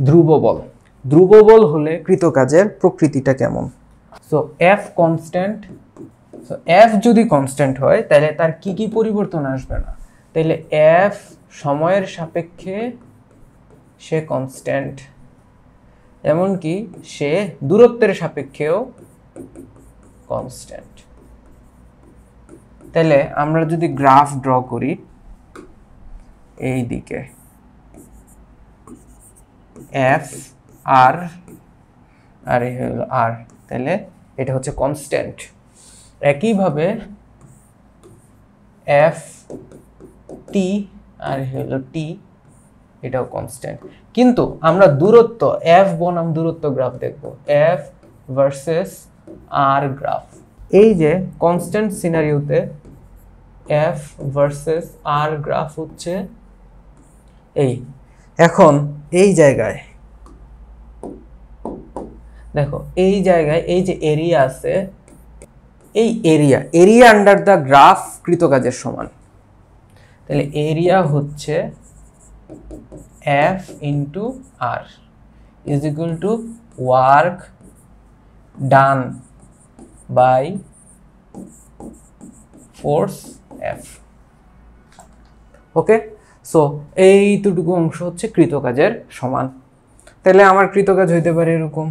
ধ্রুব বল। ধ্রুব বল হলে কৃতকাজের প্রকৃতিটা কেমন? So F constant. So F যদি কনস্ট্যান্ট হয় তাহলে তার কি কি পরিবর্তন আসবে না? তাহলে এফ সময়ের সাপেক্ষে সে কনস্ট্যান্ট, এমনকি সে দূরত্বের সাপেক্ষেও কনস্ট্যান্ট। তাহলে আমরা যদি গ্রাফ ড্র করি এই দিকে এফ আর আর এই হলো আর, তাহলে এটা হচ্ছে কনস্ট্যান্ট। একইভাবে এফ টি আর হলো টি, এটাও কনস্ট্যান্ট। কিন্তু আমরা দূরত্ব এফ বনাম দূরত্ব গ্রাফ দেখব, এফ ভার্সেস আর গ্রাফ। এই যে constant সিনারিওতে F versus R graph হচ্ছে এই। এখন এই জায়গায় দেখো, এই জায়গায় এই যে এরিয়া আছে, এই এরিয়া আন্ডার দ্য গ্রাফ কৃতকাজের সমান। তাহলে এরিয়া হচ্ছে F into R is equal to work done by force F. Okay, so এইটুকু অংশ হচ্ছে কৃতকাজের সমান। তাহলে আমার কৃতকাজ হইতে পারে এরকম,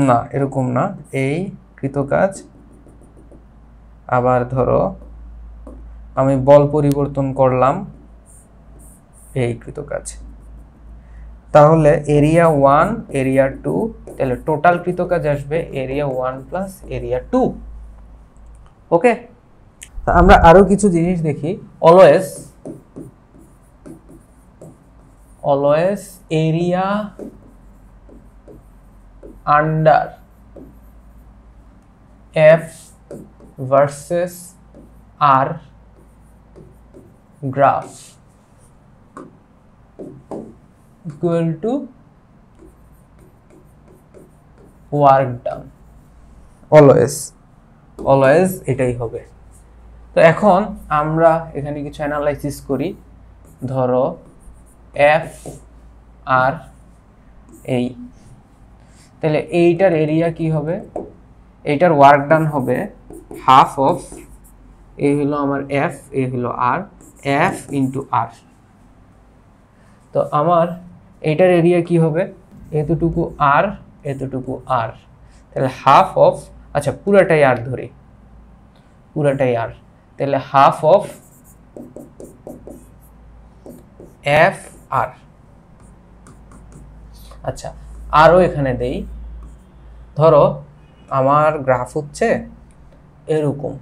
না এরকম না, এই কৃতকাজ। আবার ধরো আমি বল পরিবর্তন করলাম, এই কৃতকাজ। তাহলে এরিয়া 1 এরিয়া 2, তাহলে টোটাল কৃতকাজ আসবে এরিয়া 1 প্লাস এরিয়া 2। ওকে, আমরা আরো কিছু জিনিস দেখি। Always area under F versus R graph equal to work done. Always এটাই হবে। তো এখন আমরা এখানে কিছু অ্যানালাইসিস করি। ধরো এফ আর এই, তাহলে এইটার এরিয়া কি হবে? এইটার ওয়ার্ক ডান হবে হাফ অফ, এই হলো আমার এফ, এই হলো আর, এফ ইন্টু আর। তো আমার এইটার এরিয়া কি হবে? এতটুকু আর, এতটুকু আর, তাহলে হাফ অফ, আচ্ছা পুরাটাই আর ধরি, পুরাটাই আর, তাহলে হাফ অফ এফ আর। আচ্ছা আরও এখানে দেই, ধরো আমার গ্রাফ হচ্ছে এরকম,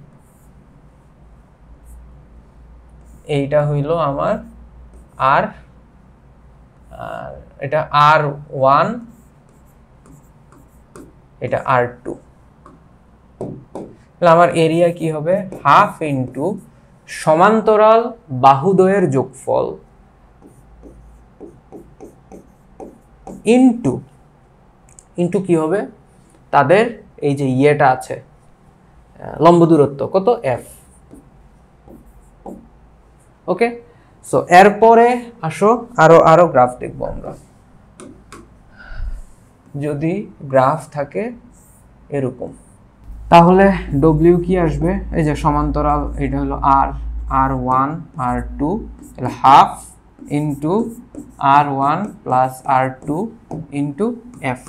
এইটা হইল আমার আর, আর এটা আর ওয়ান, এটা আর টু। তাহলে আমার এরিয়া কি হবে? হাফ ইন্টু সমান্তরাল বাহুদ্বয়ের যোগফল ইন্টু কি হবে? তাদের এই যে ইয়েটা আছে, লম্ব দূরত্ব কত? এফ। ওকে, সো এরপরে আসো আরো গ্রাফ দেখবো আমরা। যদি গ্রাফ থাকে এরকম, তাহলে ডব্লিউ কি আসবে? এই যে সমান্তরাল, এটা হলো আর, আর ওয়ান আর টু, তাহলে হাফ ইন্টু আর ওয়ান প্লাস আর টু ইন্টু এফ।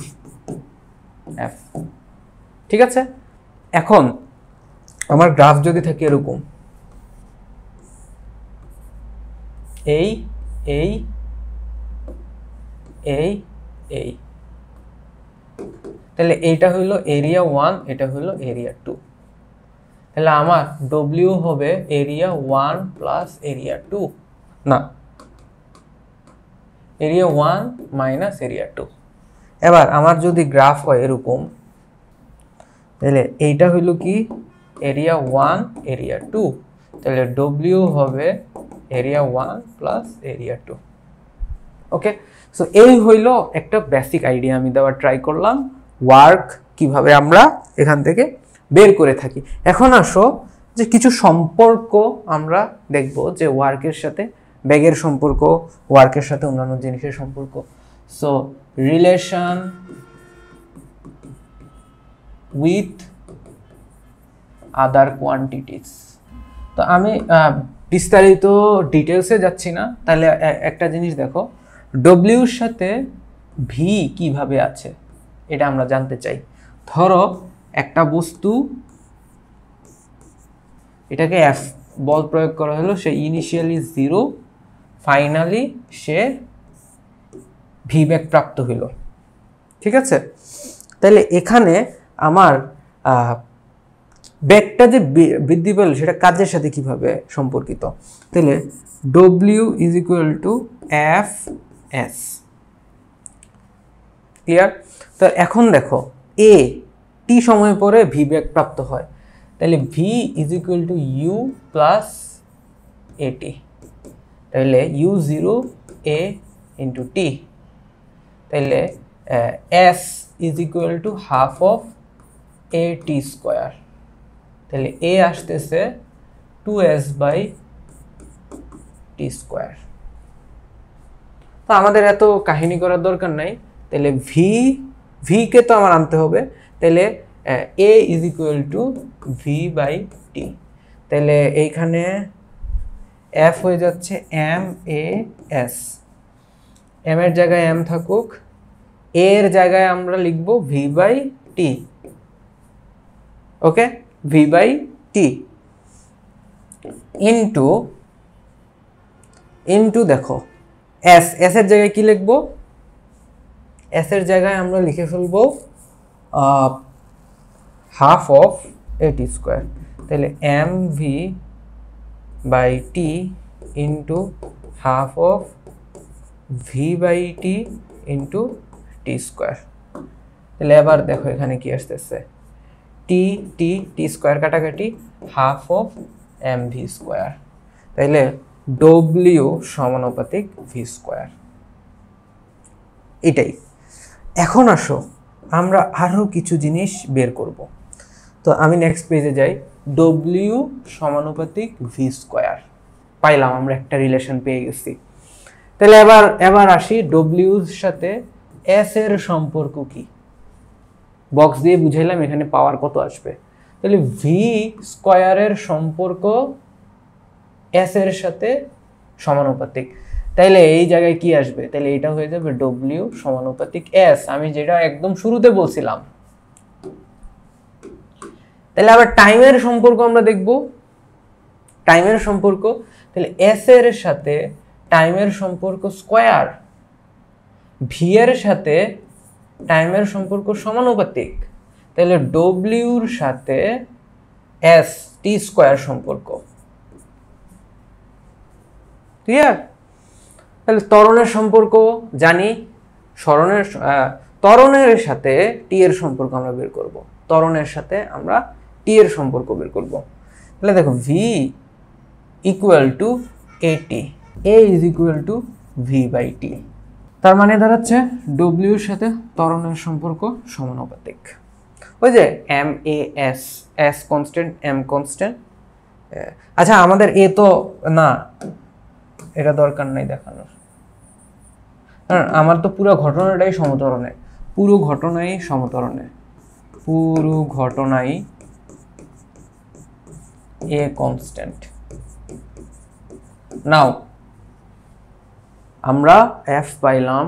ঠিক আছে, এখন আমার গ্রাফ যদি থাকে এরকম, এই এই এই এই, তাহলে এইটা হইলো এরিয়া 1, এটা হইলো এরিয়া 2। তাহলে আমার ডব্লিউ হবে এরিয়া 1 প্লাস এরিয়া 2, না এরিয়া 1 মাইনাস এরিয়া 2। এবার আমার যদি গ্রাফ হয় এরকম, তাহলে এইটা হইলো কি? এরিয়া 1 এরিয়া 2, তাহলে ডব্লিউ হবে এরিয়া 1 প্লাস এরিয়া 2। ওকে, সো এই হইলো একটা বেসিক আইডিয়া আমি দেওয়ার ট্রাই করলাম, ওয়ার্ক কিভাবে আমরা এখান থেকে বের করে থাকি। এখন আসো যে কিছু সম্পর্ক আমরা দেখব যে ওয়ার্কের সাথে ব্যাগের সম্পর্ক, ওয়ার্কের সাথে অন্যান্য জিনিসের সম্পর্ক। So relation with other quantities. তো আমি বিস্তারিত ডিটেলসে যাচ্ছি না, তাহলে একটা জিনিস দেখো, ডব্লিউর সাথে ভি কিভাবে আছে এটা আমরা জানতে চাই। ধরো একটা বস্তু, এটাকে এফ বল প্রয়োগ করা হলো, সে ইনিশিয়ালি 0, ফাইনালি সে ভি ব্যাক প্রাপ্ত হইল। ঠিক আছে, তাহলে এখানে আমার ব্যাকটা যে বৃদ্ধি পেল সেটা কাজের সাথে কিভাবে সম্পর্কিত। তাহলে W is equal two F S. Clear? তো এখন দেখো এ টি সময় পরে ভি ব্যাক প্রাপ্ত হয়, তাহলে V is equal to U plus A T, তাহলে ইউ 0 এ ইন্টু টি, তাহলে S is equal to half of A T square, তাহলে এ আসতেছে 2s বাই টি স্কোয়ার। তো আমাদের এত কাহিনী করার দরকার নাই, তাহলে ভি কে তো আমার আনতে হবে, তাহলে A is equal to V by T, তাহলে এইখানে এফ হয়ে যাচ্ছে এম এ এস, এম এর জায়গায় এম থাকুক, এর জায়গায় আমরা লিখব V by T. Okay, V by T into দেখো এস, এস এর জায়গায় কি লিখবো, এস এর জায়গায় আমরা লিখে ফেলবো half of A T square, তাহলে M V by T into half of V by T into T square. তাহলে এবার দেখো এখানে কি আসতেছে, টি টি টি স্কোয়ার কাটাকাটি, half of M V square, তাইলে ডব্লিউ সমানুপাতিক ভি স্কোয়ার। এটাই। এখন আসো আমরা আরও কিছু জিনিস বের করব। তো আমি নেক্সট পেজে যাই, ডব্লিউ সমানুপাতিক ভি স্কোয়ার পাইলাম, আমরা একটা রিলেশন পেয়ে গেছি। তাহলে এবার আসি ডব্লিউর সাথে এস এর সম্পর্ক কি, বক্স দিয়ে বুঝাইলাম, এখানে পাওয়ার কত আসবে। তাহলে ভি স্কোয়ারের সম্পর্ক এস এর সাথে সমানুপাতিক, তাইলে এই জায়গায় কি আসবে, তাহলে এটা হয়ে যাবে ডব্লিউ সমানুপাতিক এস, আমি যেটা একদম শুরুতে বলছিলাম। তাহলে আবার টাইমের সম্পর্ক আমরা দেখব, টাইমের সম্পর্ক, তাহলে এস এর সাথে টাইমের সম্পর্ক স্কোয়ার, ভি এর সাথে টাইমের সম্পর্ক সমানুপাতিক, তাহলে ডব্লিউর সাথে এস টি স্কোয়ার সম্পর্ক। ক্লিয়ার? তাহলে ত্বরণের সম্পর্ক জানি, ত্বরণের সাথে টি এর সম্পর্ক আমরা বের করব, ত্বরণের সাথে আমরা টি এর সম্পর্ক বের করব। তাহলে দেখো V equal to A T, A is equal to V by T, তার মানে দাঁড়াচ্ছে ডব্লিউর সাথে ত্বরণের সম্পর্ক সমানুপাতিক। ওই যে M A S, S constant, M constant. আচ্ছা আমাদের এ তো না, এটা দরকার নাই দেখানোর, কারণ আমার তো পুরো ঘটনাটাই সমতরণে, পুরো ঘটনাই সমতরণে, পুরো ঘটনাই এ কনস্ট্যান্ট। নাও আমরা এফ পাইলাম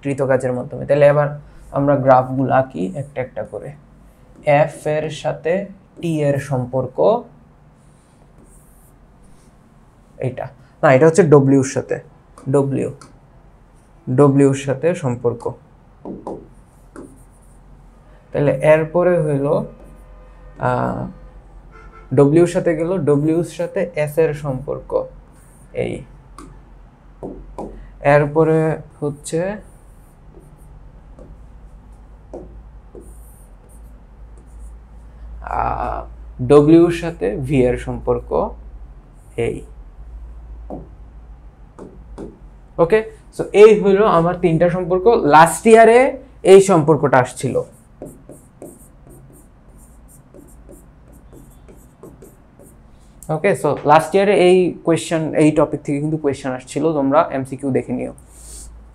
কৃতকাজের মাধ্যমে, তাহলে এবার আমরা গ্রাফগুলো আঁকি একটা একটা করে। এফ এর সাথে টি এর সম্পর্ক এইটা না, এটা হচ্ছে ডব্লিউর সাথে, ডব্লিউর সাথে সম্পর্ক। তাহলে এরপরে হইল ডব্লিউর সাথে গেল, ডব্লিউর সাথে এস এর সম্পর্ক এই, এরপরে হচ্ছে ডব্লিউর সাথে ভি এর সম্পর্ক এই। ওকে, সো এই হলো আমার তিনটা সম্পর্ক। লাস্ট ইয়ারে এই সম্পর্কটা আসছিল, ওকে, সো লাস্ট ইয়ারে এই কোয়েশ্চেন, এই টপিক থেকে কিন্তু কোয়েশ্চেন আসছিল, তোমরা এমসিকিউ দেখে নিও।